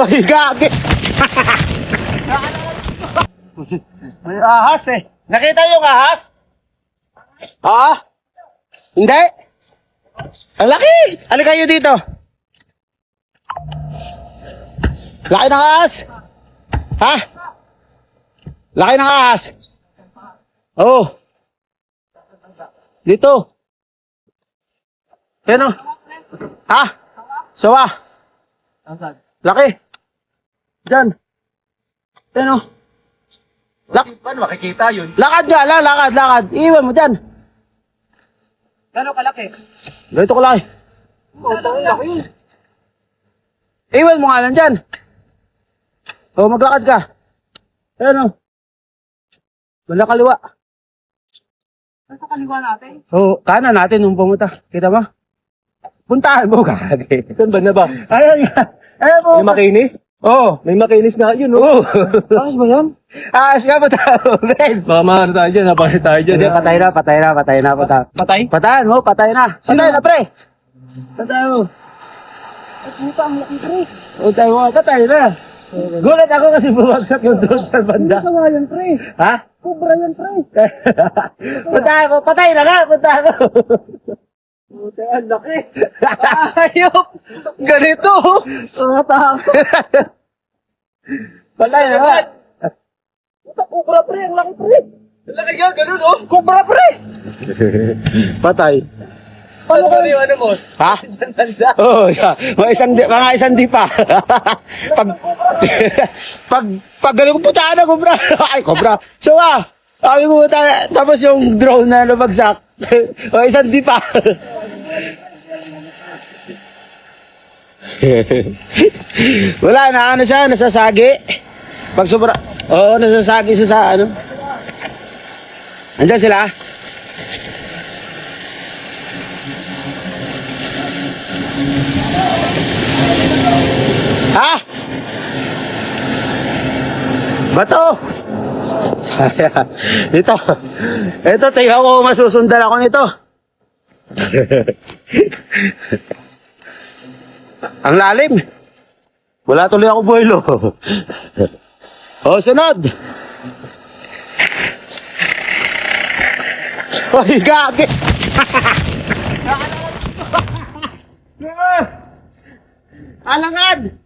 Ay, gagi! May ahas eh. Nakita yung ahas? Ah? Hindi? Ang laki! Ano kayo dito? Laki ng ahas? Ha? Laki ng ahas? Oo. Dito. Ano? Ha? Sawa? Laki. Diyan. Ano? Paano makikita yun? Lakad nga lang, lakad. Iwan mo dyan. Gano'ng kalaki? Ganito ko laki. Laki. Iwan mo nga lang dyan. O, maglakad ka. Ano? Wala kaliwa. Sa kaliwa natin? O, kanan natin nung pumunta. Kita mo? Puntahan mo, kagay. Saan ba na ba? Ayun nga. Ayun mo. May makinis? Oo. May makinis nga yun, Oo. Ayos ba yan? Ahas ka, puntahan mo, guys. Baka maano tayo dyan, napakit tayo dyan. Hindi, patay na. Patay? Patayan mo, patay na. Patay na, pre. Patay mo. Ay, puta, ang laki, pre. Patay na. Gulat ako kasi bumagsak yung drone sa banda. Ano yan, pre? Ha? Cobra yan, pre. Patay ko, patay na nga, patay ko. Puta, ang laki. Ayop! Ganito! Patay na nga. Puta, cobra, pre. Ang laki, pre. Ang laki yan, ganun, oh. Kubra, pre! Patay. Paano ka yung ano mo? Ha? Tanda. Oh, yeah. Mga isang di pa. pag gano'n ko putaan na, kubra. Ay, kubra. So, sabi mo, tapos yung drone na lumagsak. O, isang di pa. Wala na, ano siya, nasasagi. Pag sobra, nasasagi siya sa ano. Andyan sila. Ha? Bato! Ito, tingnan ko masusundan ako nito. Ang lalim. Wala tuloy ako buhilo. O, sunod. Ay, gagi. Alangad.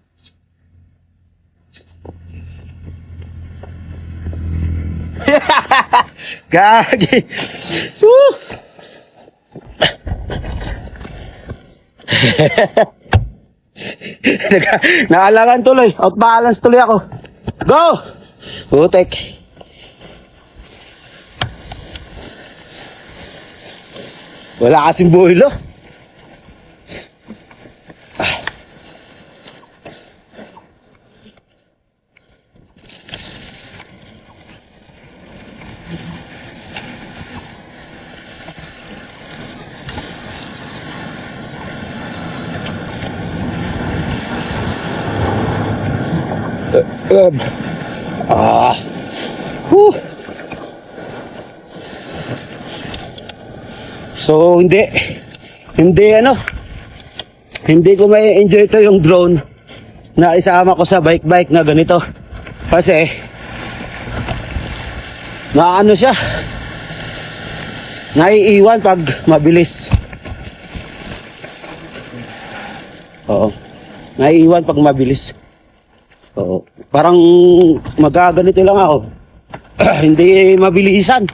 Gagi. Naalangan tuloy. Out balance tuloy ako. Go! Putek. Wala kasing buhilo. So hindi ko may enjoy ito yung drone na isama ko sa bike na ganito kasi naano siya, naiiwan pag mabilis. Oo, naiiwan pag mabilis. Oo, parang magaganito lang ako. Hindi mabilisan.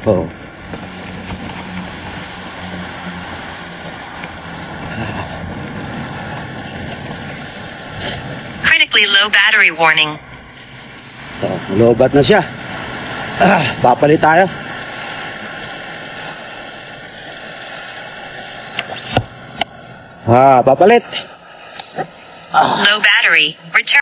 Oo. Critically low battery warning. Lobat na siya. Papalit tayo. Papalit. Low battery. Return.